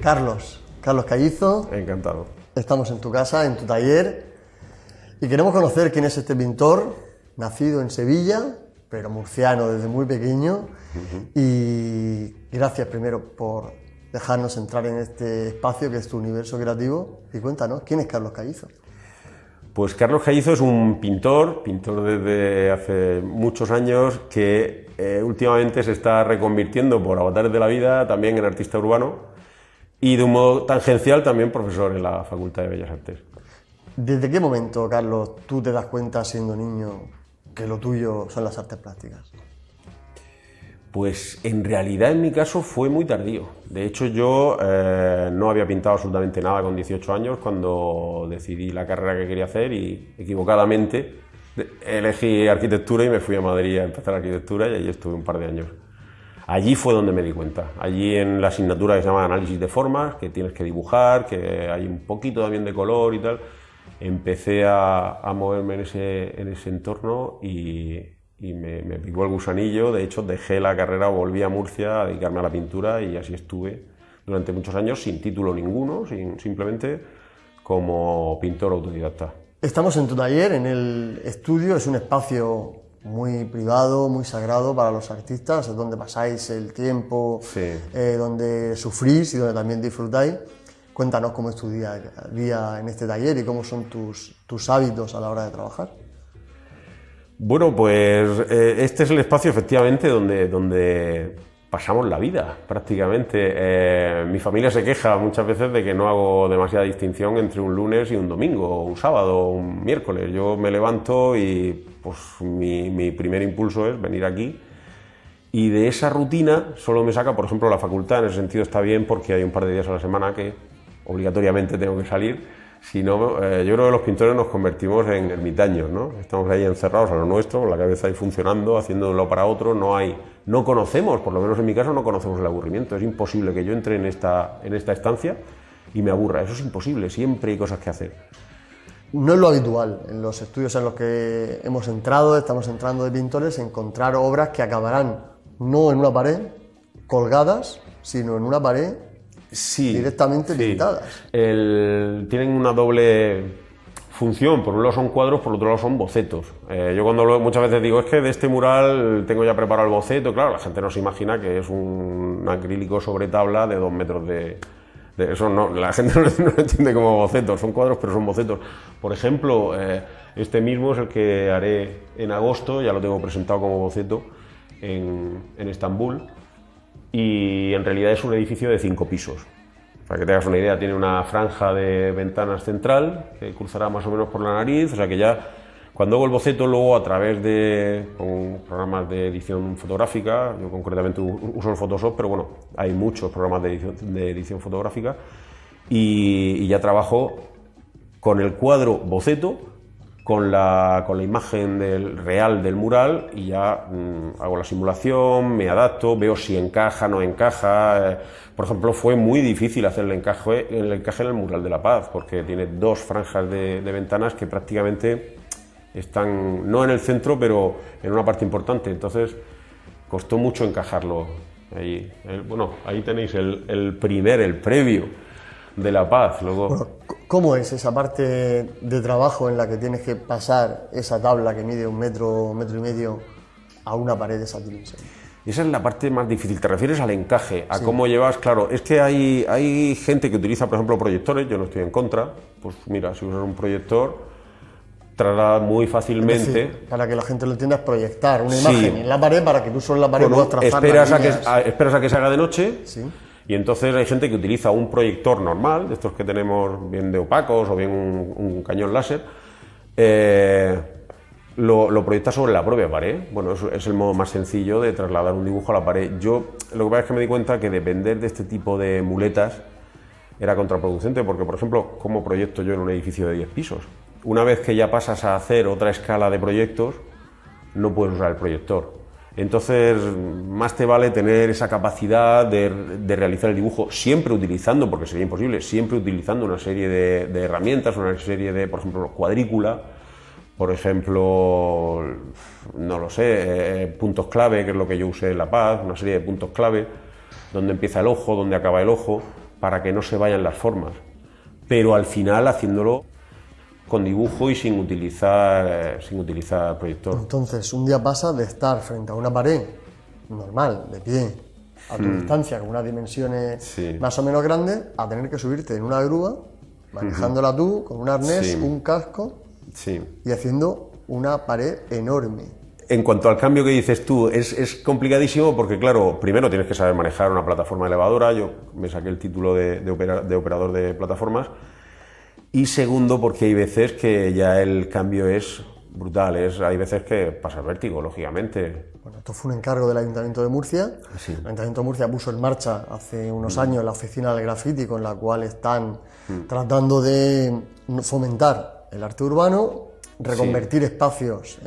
Carlos Callizo. Encantado. Estamos en tu casa, en tu taller, y queremos conocer quién es este pintor, nacido en Sevilla, pero murciano desde muy pequeño. Y gracias primero por dejarnos entrar en este espacio que es tu universo creativo. Y cuéntanos, ¿quién es Carlos Callizo? Pues Carlos Callizo es un pintor desde hace muchos años que últimamente se está reconvirtiendo por avatares de la vida también en artista urbano. Y de un modo tangencial también profesor en la Facultad de Bellas Artes. ¿Desde qué momento, Carlos, tú te das cuenta, siendo niño, que lo tuyo son las artes plásticas? Pues en realidad en mi caso fue muy tardío. De hecho yo no había pintado absolutamente nada con 18 años cuando decidí la carrera que quería hacer y equivocadamente elegí arquitectura y me fui a Madrid a empezar arquitectura y allí estuve un par de años. Allí fue donde me di cuenta, allí en la asignatura que se llama análisis de formas, que tienes que dibujar, que hay un poquito también de color y tal, empecé a moverme en ese entorno y me picó el gusanillo. De hecho dejé la carrera, volví a Murcia a dedicarme a la pintura y así estuve durante muchos años sin título ninguno, simplemente como pintor autodidacta. Estamos en tu taller, en el estudio, es un espacio muy privado, muy sagrado para los artistas, es donde pasáis el tiempo, sí. Donde sufrís y donde también disfrutáis. Cuéntanos cómo es tu día a día en este taller y cómo son tus hábitos a la hora de trabajar. Bueno, pues este es el espacio efectivamente donde pasamos la vida prácticamente. Mi familia se queja muchas veces de que no hago demasiada distinción entre un lunes y un domingo, un sábado, un miércoles. Yo me levanto y pues mi primer impulso es venir aquí y de esa rutina solo me saca, por ejemplo, la facultad. En ese sentido está bien porque hay un par de días a la semana que obligatoriamente tengo que salir. Si no, yo creo que los pintores nos convertimos en ermitaños, ¿no? Estamos ahí encerrados a lo nuestro, con la cabeza ahí funcionando, haciendo de un lado para otro. No conocemos, por lo menos en mi caso, no conocemos el aburrimiento. Es imposible que yo entre en esta estancia y me aburra. Eso es imposible, siempre hay cosas que hacer. No es lo habitual en los estudios en los que estamos entrando de pintores, encontrar obras que acabarán no en una pared, colgadas, sino en una pared directamente pintadas. Tienen una doble función. Por un lado son cuadros, por otro lado son bocetos. Yo muchas veces digo, es que de este mural tengo ya preparado el boceto. Claro, la gente no se imagina que es un acrílico sobre tabla de 2 metros de eso. No, la gente no lo entiende como bocetos. Son cuadros, pero son bocetos. Por ejemplo, este mismo es el que haré en agosto. Ya lo tengo presentado como boceto en Estambul. Y en realidad es un edificio de 5 pisos. Para que te hagas una idea, tiene una franja de ventanas central que cruzará más o menos por la nariz, o sea que ya cuando hago el boceto luego a través con programas de edición fotográfica, yo concretamente uso el Photoshop, pero bueno, hay muchos programas de edición fotográfica y ya trabajo con el cuadro boceto con la imagen real del mural y ya hago la simulación, me adapto, veo si encaja, no encaja. Por ejemplo, fue muy difícil hacer el encaje en el mural de La Paz, porque tiene dos franjas de ventanas que prácticamente están, no en el centro, pero en una parte importante. Entonces, costó mucho encajarlo ahí. Bueno, ahí tenéis el previo de La Paz. Luego... Bueno, ¿cómo es esa parte de trabajo en la que tienes que pasar esa tabla que mide 1 metro, 1,5 metros a una pared de esa dimensión? Esa es la parte más difícil. Te refieres al encaje, a cómo llevas... Claro, es que hay gente que utiliza, por ejemplo, proyectores. Yo no estoy en contra. Pues mira, si usas un proyector, traslada muy fácilmente... Es decir, para que la gente lo entienda, es proyectar una imagen en la pared para que tú solo en la pared puedas trazar esperas a que se haga de noche. Sí. Y entonces hay gente que utiliza un proyector normal, de estos que tenemos bien de opacos o bien un cañón láser, lo proyecta sobre la propia pared. Bueno, eso es el modo más sencillo de trasladar un dibujo a la pared. Yo lo que pasa es que me di cuenta que depender de este tipo de muletas era contraproducente, porque, por ejemplo, ¿cómo proyecto yo en un edificio de 10 pisos? Una vez que ya pasas a hacer otra escala de proyectos, no puedes usar el proyector. Entonces, más te vale tener esa capacidad de realizar el dibujo, siempre utilizando, porque sería imposible, siempre utilizando una serie de herramientas, una serie de, por ejemplo, cuadrícula, por ejemplo, no lo sé, puntos clave, que es lo que yo usé en La Paz, una serie de puntos clave, donde empieza el ojo, donde acaba el ojo, para que no se vayan las formas, pero al final haciéndolo con dibujo y sin utilizar proyector. Entonces, un día pasa de estar frente a una pared normal, de pie, a tu distancia, con unas dimensiones más o menos grandes, a tener que subirte en una grúa, manejándola tú, con un arnés, un casco, y haciendo una pared enorme. En cuanto al cambio que dices tú, es complicadísimo porque, claro, primero tienes que saber manejar una plataforma elevadora. Yo me saqué el título de operador de plataformas. Y segundo, porque hay veces que ya el cambio es brutal, hay veces que pasa vértigo, lógicamente. Bueno, esto fue un encargo del Ayuntamiento de Murcia. Sí. El Ayuntamiento de Murcia puso en marcha hace unos años la oficina del graffiti, con la cual están tratando de fomentar el arte urbano, reconvertir espacios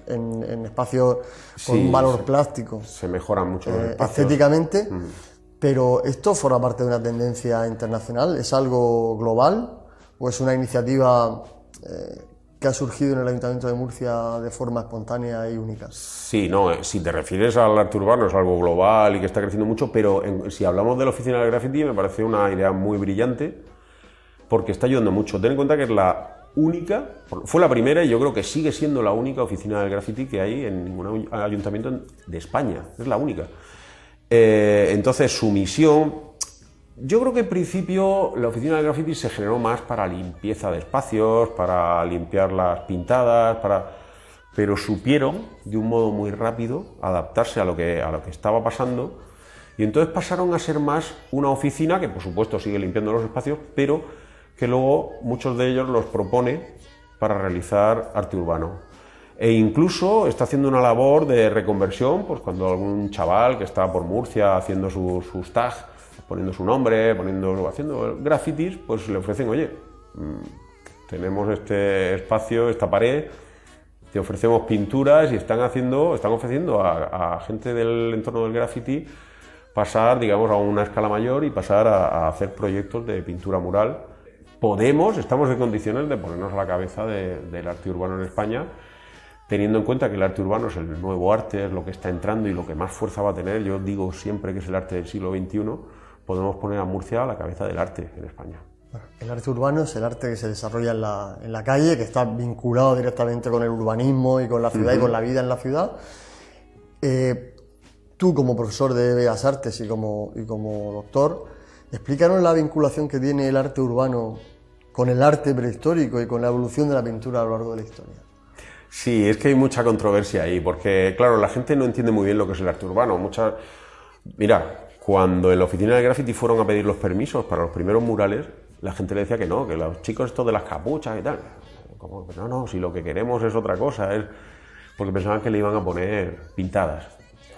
en espacios con un valor plástico. Se mejoran mucho los espacios. Estéticamente. Pero ¿esto forma parte de una tendencia internacional? ¿Es algo global o es una iniciativa que ha surgido en el Ayuntamiento de Murcia de forma espontánea y única? Sí, no, si te refieres al arte urbano es algo global y que está creciendo mucho, pero si hablamos de la oficina del graffiti me parece una idea muy brillante porque está ayudando mucho. Ten en cuenta que es la única, fue la primera y yo creo que sigue siendo la única oficina del graffiti que hay en ningún ayuntamiento de España, es la única. Entonces su misión, yo creo que en principio la oficina del graffiti se generó más para limpieza de espacios, para limpiar las pintadas, pero supieron de un modo muy rápido adaptarse a lo que estaba pasando y entonces pasaron a ser más una oficina que por supuesto sigue limpiando los espacios, pero que luego muchos de ellos los propone para realizar arte urbano. E incluso está haciendo una labor de reconversión, pues cuando algún chaval que está por Murcia haciendo sus tags, poniendo su nombre, haciendo grafitis, pues le ofrecen, oye, tenemos este espacio, esta pared, te ofrecemos pinturas y están ofreciendo a gente del entorno del graffiti pasar, digamos, a una escala mayor y pasar a hacer proyectos de pintura mural. Estamos en condiciones de ponernos a la cabeza del arte urbano en España, teniendo en cuenta que el arte urbano es el nuevo arte, es lo que está entrando y lo que más fuerza va a tener. Yo digo siempre que es el arte del siglo XXI, podemos poner a Murcia a la cabeza del arte en España. El arte urbano es el arte que se desarrolla en la calle, que está vinculado directamente con el urbanismo y con la ciudad y con la vida en la ciudad. Tú, como profesor de Bellas Artes y como doctor, explícanos la vinculación que tiene el arte urbano con el arte prehistórico y con la evolución de la pintura a lo largo de la historia. Sí, es que hay mucha controversia ahí, porque claro, la gente no entiende muy bien lo que es el arte urbano. Mira, cuando en la oficina del graffiti fueron a pedir los permisos para los primeros murales, la gente le decía que no, que los chicos estos de las capuchas y tal, como que no, si lo que queremos es otra cosa, porque pensaban que le iban a poner pintadas.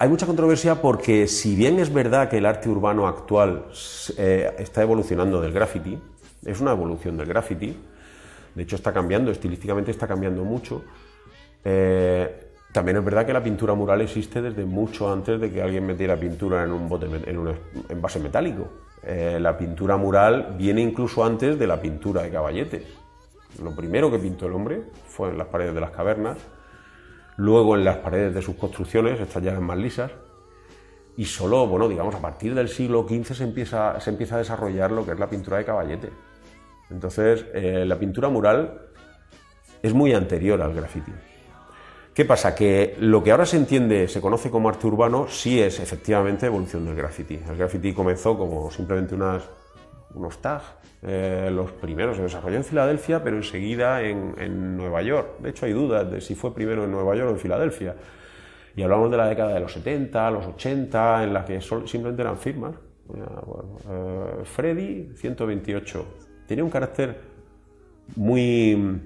Hay mucha controversia porque si bien es verdad que el arte urbano actual está evolucionando del graffiti, es una evolución del graffiti, De hecho está cambiando, estilísticamente está cambiando mucho. También es verdad que la pintura mural existe desde mucho antes de que alguien metiera pintura en un envase metálico. La pintura mural viene incluso antes de la pintura de caballetes. Lo primero que pintó el hombre fue en las paredes de las cavernas, luego en las paredes de sus construcciones, estas ya eran más lisas, y solo, bueno, digamos, a partir del siglo XV se empieza a desarrollar lo que es la pintura de caballete. Entonces, la pintura mural es muy anterior al graffiti. ¿Qué pasa? Que lo que ahora se conoce como arte urbano, sí es efectivamente evolución del graffiti. El graffiti comenzó como simplemente unos tags. Los primeros se desarrolló en Filadelfia, pero enseguida en Nueva York. De hecho, hay dudas de si fue primero en Nueva York o en Filadelfia. Y hablamos de la década de los 70, los 80, en la que simplemente eran firmas. Freddy 128. Tenía un carácter muy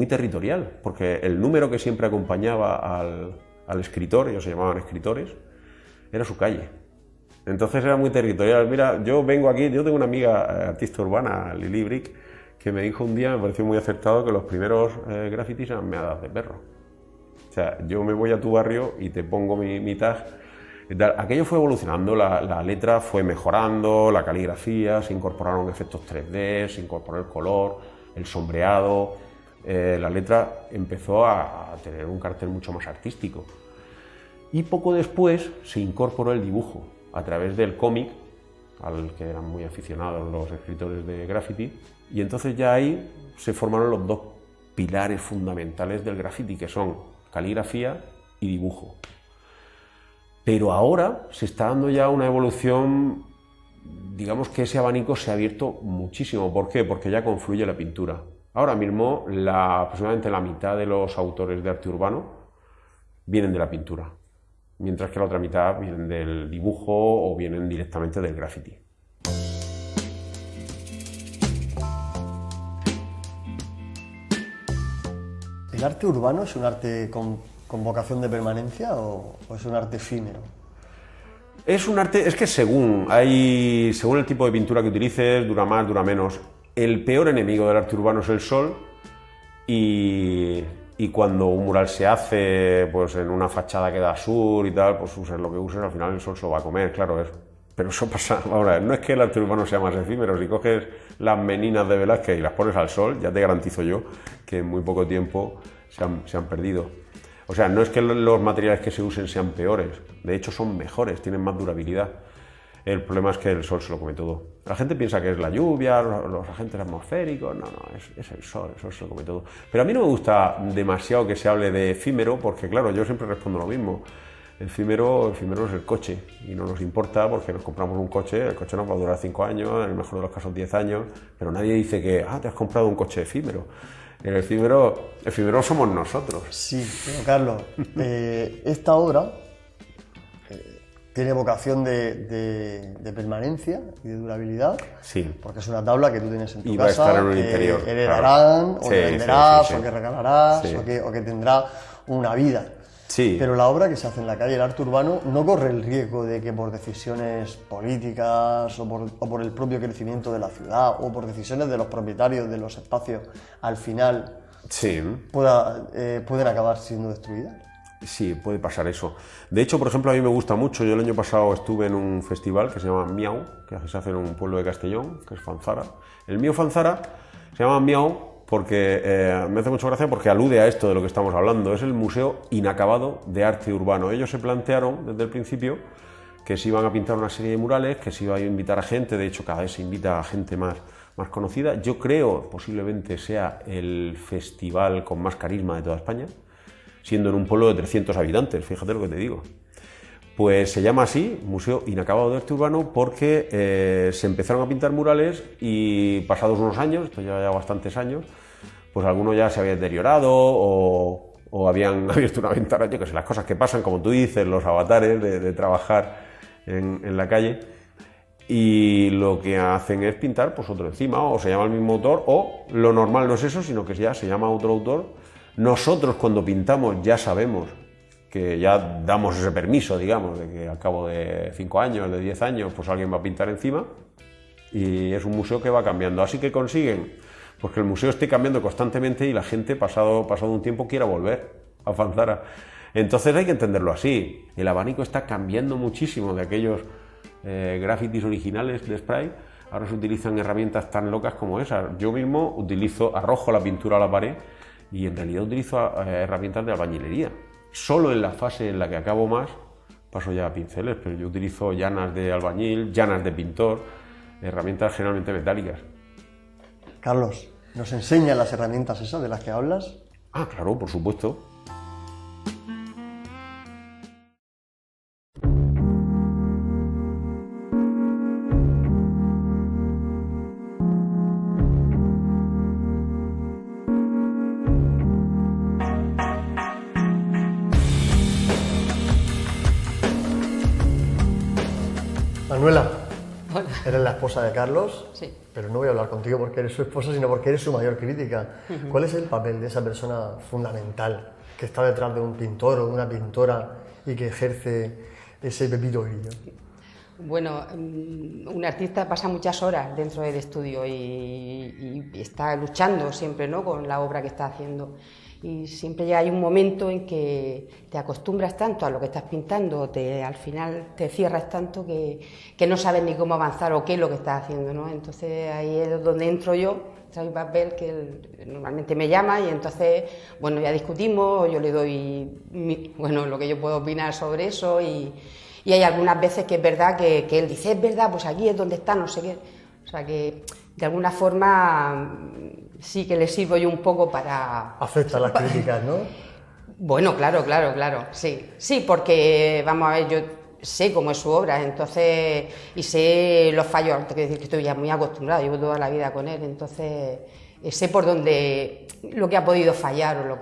territorial, porque el número que siempre acompañaba al escritor, ellos se llamaban escritores, era su calle. Entonces era muy territorial. Mira, yo vengo aquí, yo tengo una amiga artista urbana, Lili Brick, que me dijo un día, me pareció muy acertado, que los primeros grafitis eran meadas de perro. O sea, yo me voy a tu barrio y te pongo mi tag. Aquello fue evolucionando, la letra fue mejorando, la caligrafía, se incorporaron efectos 3D, se incorporó el color, el sombreado. La letra empezó a tener un carácter mucho más artístico. Y poco después se incorporó el dibujo a través del cómic, al que eran muy aficionados los escritores de graffiti, y entonces ya ahí se formaron los dos pilares fundamentales del graffiti, que son caligrafía y dibujo. Pero ahora se está dando ya una evolución, digamos que ese abanico se ha abierto muchísimo. ¿Por qué? Porque ya confluye la pintura. Ahora mismo aproximadamente la mitad de los autores de arte urbano vienen de la pintura, mientras que la otra mitad vienen del dibujo o vienen directamente del graffiti. ¿El arte urbano es un arte con vocación de permanencia o es un arte efímero? Es un arte, es que según el tipo de pintura que utilices, dura más, dura menos. El peor enemigo del arte urbano es el sol, y cuando un mural se hace pues en una fachada que da sur y tal, pues uses lo que uses, al final el sol se lo va a comer, claro. Pero eso pasa ahora, no es que el arte urbano sea más efímero. Si coges las meninas de Velázquez y las pones al sol, ya te garantizo yo que en muy poco tiempo se han perdido. O sea, no es que los materiales que se usen sean peores, de hecho son mejores, tienen más durabilidad. El problema es que el sol se lo come todo. La gente piensa que es la lluvia, los agentes atmosféricos, no, es el sol se lo come todo. Pero a mí no me gusta demasiado que se hable de efímero, porque claro, yo siempre respondo lo mismo. Efímero es el coche, y no nos importa porque nos compramos un coche, el coche nos va a durar 5 años, en el mejor de los casos 10 años, pero nadie dice que te has comprado un coche efímero. El efímero somos nosotros. Sí, pero Carlos, esta obra tiene vocación de permanencia y de durabilidad, sí, porque es una tabla que tú tienes en tu y casa, va a estar en un que interior, heredarán, claro. o Sí, que venderás, sí. o que regalarás, Sí. o que tendrá una vida. Sí. Pero la obra que se hace en la calle, el arte urbano, no corre el riesgo de que por decisiones políticas o por el propio crecimiento de la ciudad o por decisiones de los propietarios de los espacios, al final Sí. pueden acabar siendo destruidas. Sí, puede pasar eso. De hecho, por ejemplo, a mí me gusta mucho. Yo el año pasado estuve en un festival que se llama Miau, que se hace en un pueblo de Castellón, que es Fanzara. El mío Fanzara se llama Miau porque me hace mucha gracia porque alude a esto de lo que estamos hablando. Es el Museo Inacabado de Arte Urbano. Ellos se plantearon desde el principio que se iban a pintar una serie de murales, que se iba a invitar a gente. De hecho, cada vez se invita a gente más conocida. Yo creo, posiblemente sea el festival con más carisma de toda España, siendo en un pueblo de 300 habitantes, fíjate lo que te digo. Pues se llama así, Museo Inacabado de Arte Urbano, porque se empezaron a pintar murales y pasados unos años, esto lleva ya bastantes años, pues alguno ya se había deteriorado o habían abierto una ventana, yo que sé, las cosas que pasan, como tú dices, los avatares de trabajar en la calle, y lo que hacen es pintar pues otro encima, o se llama el mismo autor, o lo normal no es eso, sino que ya se llama otro autor. Nosotros cuando pintamos ya sabemos que ya damos ese permiso, digamos, de que al cabo de 5 años, de 10 años, pues alguien va a pintar encima, y es un museo que va cambiando. Así que consiguen pues que el museo esté cambiando constantemente y la gente, pasado un tiempo, quiera volver a Fanzara. Entonces hay que entenderlo así. El abanico está cambiando muchísimo de aquellos grafitis originales de spray. Ahora se utilizan herramientas tan locas como esas. Yo mismo arrojo la pintura a la pared y en realidad utilizo herramientas de albañilería. Solo en la fase en la que acabo más paso ya a pinceles, pero yo utilizo llanas de albañil, llanas de pintor, herramientas generalmente metálicas. Carlos, ¿nos enseña las herramientas esas de las que hablas? Ah, claro, por supuesto. Manuela, Hola. eres la esposa de Carlos, Sí. pero no voy a hablar contigo porque eres su esposa, sino porque eres su mayor crítica. ¿Cuál es el papel de esa persona fundamental que está detrás de un pintor o de una pintora y que ejerce ese pepito grillo? Bueno, un artista pasa muchas horas dentro del estudio y está luchando siempre, ¿no?, con la obra que está haciendo. Y siempre ya hay un momento en que te acostumbras tanto a lo que estás pintando, al final te cierras tanto que no sabes ni cómo avanzar o qué es lo que estás haciendo, ¿no? Entonces ahí es donde entro yo, trae un papel que él normalmente me llama y entonces, bueno, ya discutimos, yo le doy lo que yo puedo opinar sobre eso y hay algunas veces que es verdad que él dice, es verdad, pues aquí es donde está, no sé qué. O sea que de alguna forma sí que le sirvo yo un poco para... Acepta las críticas, ¿no? Bueno, claro, sí. Sí, porque, vamos a ver, yo sé cómo es su obra, entonces, y sé los fallos, tengo que decir que estoy ya muy acostumbrado, llevo toda la vida con él, entonces sé por dónde, lo que ha podido fallar o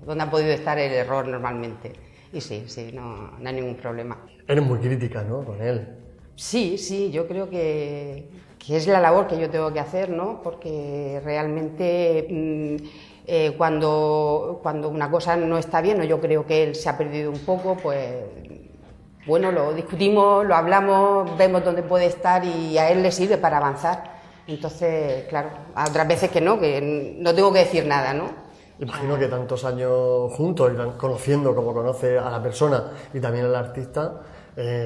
dónde ha podido estar el error normalmente. Y sí, no hay ningún problema. Eres muy crítica, ¿no?, con él. Sí, yo creo que es la labor que yo tengo que hacer, ¿no? Porque realmente cuando una cosa no está bien, o yo creo que él se ha perdido un poco, pues bueno, lo discutimos, lo hablamos, vemos dónde puede estar y a él le sirve para avanzar. Entonces, claro, a otras veces que no tengo que decir nada, ¿no? Imagino que tantos años juntos y conociendo como conoce a la persona y también al artista,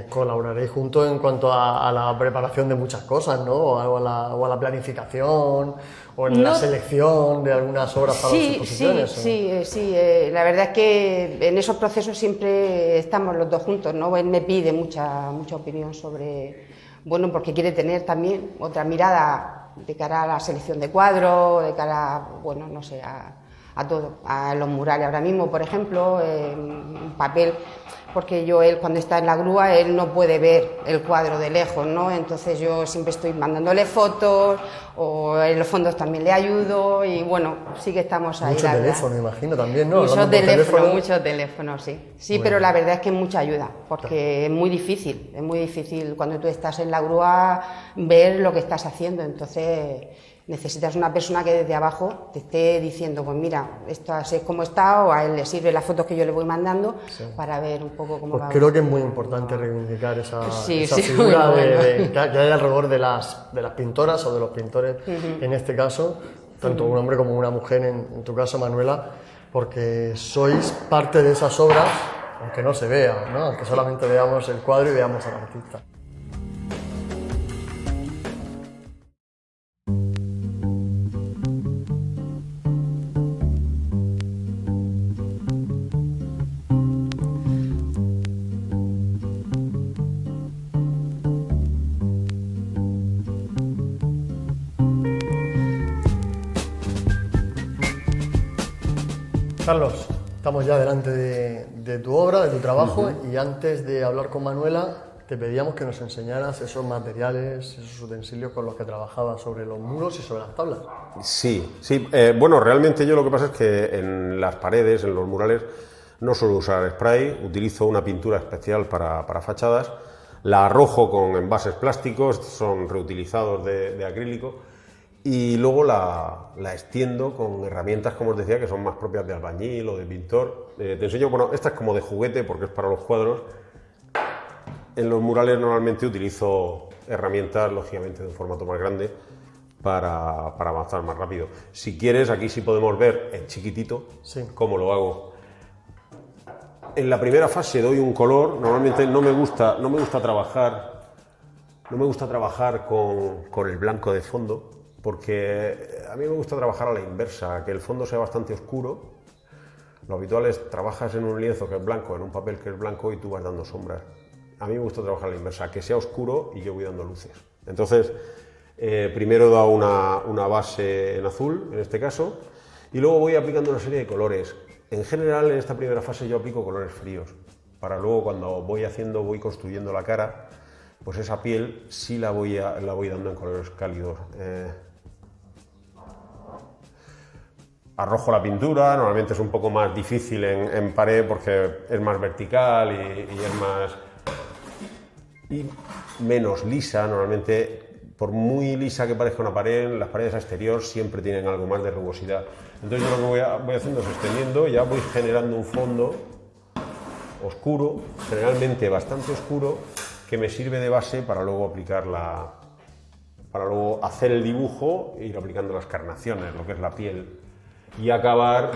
colaboraréis juntos en cuanto a la preparación de muchas cosas, ¿no? O a la planificación, o en la selección de algunas obras para las exposiciones. Sí. La verdad es que en esos procesos siempre estamos los dos juntos, ¿no? Él me pide mucha opinión sobre, bueno, porque quiere tener también otra mirada de cara a la selección de cuadros, de cara, bueno, no sé, a todo, a los murales. Ahora mismo, por ejemplo, un papel, porque él cuando está en la grúa, él no puede ver el cuadro de lejos, ¿no? Entonces yo siempre estoy mandándole fotos, o en los fondos también le ayudo, y bueno, sí que estamos ahí. Mucho teléfono, imagino, también, ¿no? Mucho teléfono, sí. Sí, pero la verdad es que es mucha ayuda, porque es muy difícil cuando tú estás en la grúa ver lo que estás haciendo, entonces necesitas una persona que desde abajo te esté diciendo, pues mira, esto así es como está, o a él le sirve las fotos que yo le voy mandando para ver un poco cómo va. Creo que es muy importante reivindicar esa bueno. figura que hay alrededor de las pintoras o de los pintores, en este caso, tanto un hombre como una mujer, en tu caso, Manuela, porque sois parte de esas obras, aunque no se vea, ¿no? Aunque solamente veamos el cuadro y veamos al artista. Carlos, estamos ya delante de tu obra, de tu trabajo, y antes de hablar con Manuela, te pedíamos que nos enseñaras esos materiales, esos utensilios con los que trabajabas sobre los muros y sobre las tablas. Sí. Bueno, realmente yo lo que pasa es que en las paredes, en los murales, no suelo usar spray, utilizo una pintura especial para fachadas, la arrojo con envases plásticos, son reutilizados de acrílico, y luego la extiendo con herramientas, como os decía, que son más propias de albañil o de pintor. Te enseño, bueno, esta es como de juguete porque es para los cuadros. En los murales normalmente utilizo herramientas, lógicamente, de un formato más grande, para avanzar más rápido. Si quieres, aquí sí podemos ver en chiquitito cómo lo hago. En la primera fase doy un color. Normalmente no me gusta trabajar con el blanco de fondo, porque a mí me gusta trabajar a la inversa, que el fondo sea bastante oscuro. Lo habitual es trabajas en un lienzo que es blanco, en un papel que es blanco y tú vas dando sombras. A mí me gusta trabajar a la inversa, que sea oscuro y yo voy dando luces. Entonces, primero he dado una base en azul, en este caso, y luego voy aplicando una serie de colores. En general, en esta primera fase yo aplico colores fríos, para luego cuando voy construyendo la cara, pues esa piel sí la voy dando en colores cálidos. Arrojo la pintura, normalmente es un poco más difícil en pared porque es más vertical y menos lisa. Normalmente, por muy lisa que parezca una pared, las paredes a exterior siempre tienen algo más de rugosidad. Entonces yo lo que voy haciendo es extendiendo, ya voy generando un fondo oscuro, generalmente bastante oscuro, que me sirve de base para luego para luego hacer el dibujo e ir aplicando las carnaciones, lo que es la piel. Y acabar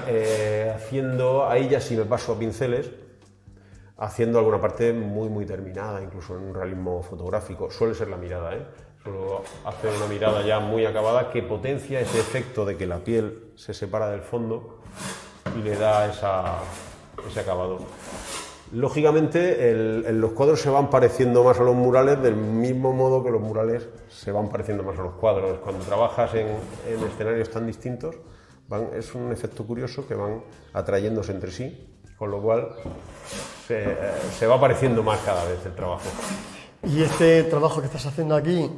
haciendo, ahí ya sí me paso a pinceles, haciendo alguna parte muy terminada, incluso en un realismo fotográfico. Suele ser la mirada, suelo hacer una mirada ya muy acabada que potencia ese efecto de que la piel se separa del fondo y le da ese acabado. Lógicamente, los cuadros se van pareciendo más a los murales del mismo modo que los murales se van pareciendo más a los cuadros. Cuando trabajas en escenarios tan distintos, es un efecto curioso que van atrayéndose entre sí, con lo cual se va pareciendo más cada vez el trabajo. Y este trabajo que estás haciendo aquí,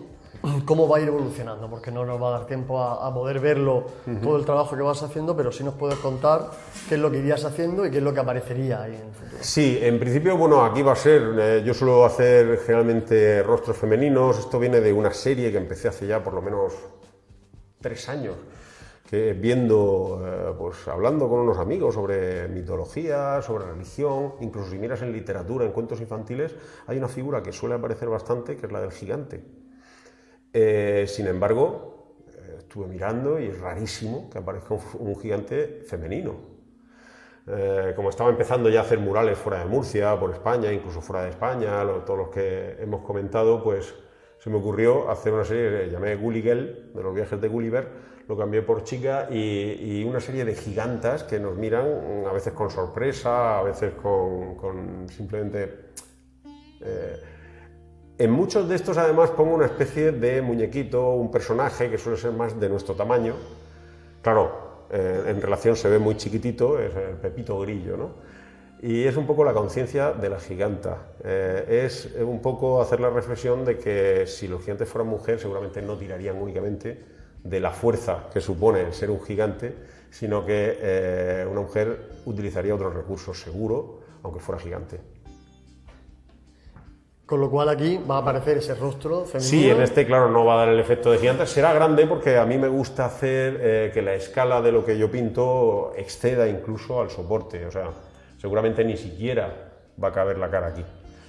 ¿cómo va a ir evolucionando? Porque no nos va a dar tiempo a poder verlo, todo el trabajo que vas haciendo, pero sí nos puedes contar qué es lo que irías haciendo y qué es lo que aparecería ahí en el futuro. Sí, en principio, bueno, aquí va a ser, yo suelo hacer generalmente rostros femeninos. Esto viene de una serie que empecé hace ya por lo menos 3 años, que pues hablando con unos amigos sobre mitología, sobre religión, incluso si miras en literatura, en cuentos infantiles, hay una figura que suele aparecer bastante, que es la del gigante. Sin embargo, estuve mirando y es rarísimo que aparezca un gigante femenino. Como estaba empezando ya a hacer murales fuera de Murcia, por España, incluso fuera de España, todos los que hemos comentado, pues se me ocurrió hacer una serie que llamé Gulliver, de los viajes de Gulliver. Lo cambié por chica y una serie de gigantas que nos miran, a veces con sorpresa, a veces con simplemente... En muchos de estos además pongo una especie de muñequito, un personaje que suele ser más de nuestro tamaño. Claro, en relación se ve muy chiquitito, es el Pepito Grillo, ¿no? Y es un poco la conciencia de la giganta. Es un poco hacer la reflexión de que si los gigantes fueran mujer seguramente no tirarían únicamente de la fuerza que supone el ser un gigante, sino que una mujer utilizaría otros recursos, seguro, aunque fuera gigante. Con lo cual aquí va a aparecer ese rostro femenino. Sí, en este, claro, no va a dar el efecto de gigante. Será grande porque a mí me gusta hacer que la escala de lo que yo pinto exceda incluso al soporte. O sea, seguramente ni siquiera va a caber la cara aquí.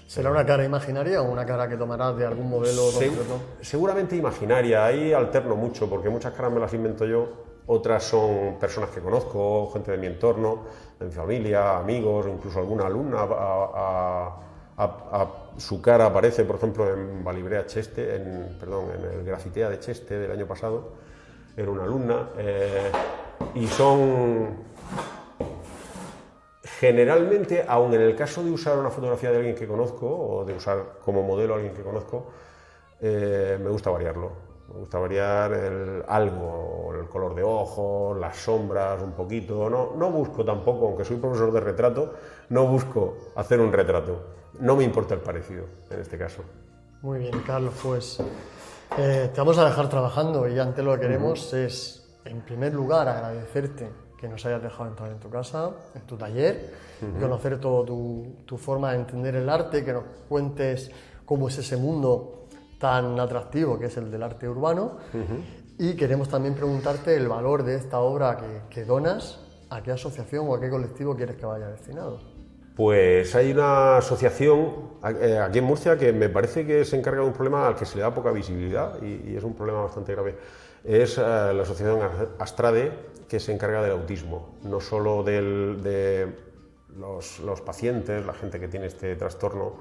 ¿Será una cara imaginaria o una cara que tomarás de algún modelo concreto? Seguramente imaginaria. Ahí alterno mucho porque muchas caras me las invento yo. Otras son personas que conozco, gente de mi entorno, de mi familia, amigos, incluso alguna alumna. Su cara aparece, por ejemplo, en Balibrea Cheste, en el Grafitea de Cheste del año pasado. Era una alumna. Y son... Generalmente, aun en el caso de usar una fotografía de alguien que conozco o de usar como modelo a alguien que conozco, me gusta variarlo. Me gusta variar algo, el color de ojos, las sombras un poquito. No busco tampoco, aunque soy profesor de retrato, no busco hacer un retrato. No me importa el parecido, en este caso. Muy bien, Carlos, pues te vamos a dejar trabajando y antes lo que queremos es, en primer lugar, agradecerte que nos hayas dejado entrar en tu casa, en tu taller, conocer todo tu forma de entender el arte, que nos cuentes cómo es ese mundo tan atractivo que es el del arte urbano. Y queremos también preguntarte el valor de esta obra que donas, a qué asociación o a qué colectivo quieres que vaya destinado. Pues hay una asociación aquí en Murcia que me parece que se encarga de un problema al que se le da poca visibilidad y es un problema bastante grave. es la asociación Astrade, que se encarga del autismo, no solo de los pacientes, la gente que tiene este trastorno,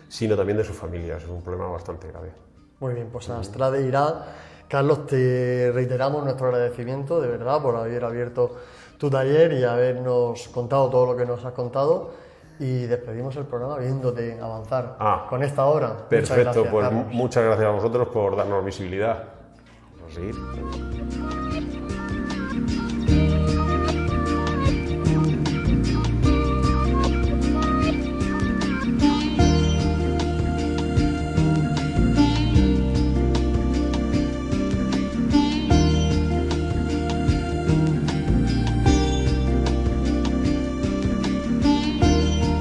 sino también de sus familias. Es un problema bastante grave. Muy bien, pues a Astrade irá. Carlos, te reiteramos nuestro agradecimiento, de verdad, por haber abierto tu taller y habernos contado todo lo que nos has contado. Y despedimos el programa viéndote avanzar con esta obra. Perfecto, muchas gracias, pues Carlos. muchas gracias a vosotros por darnos visibilidad. Vamos a seguir.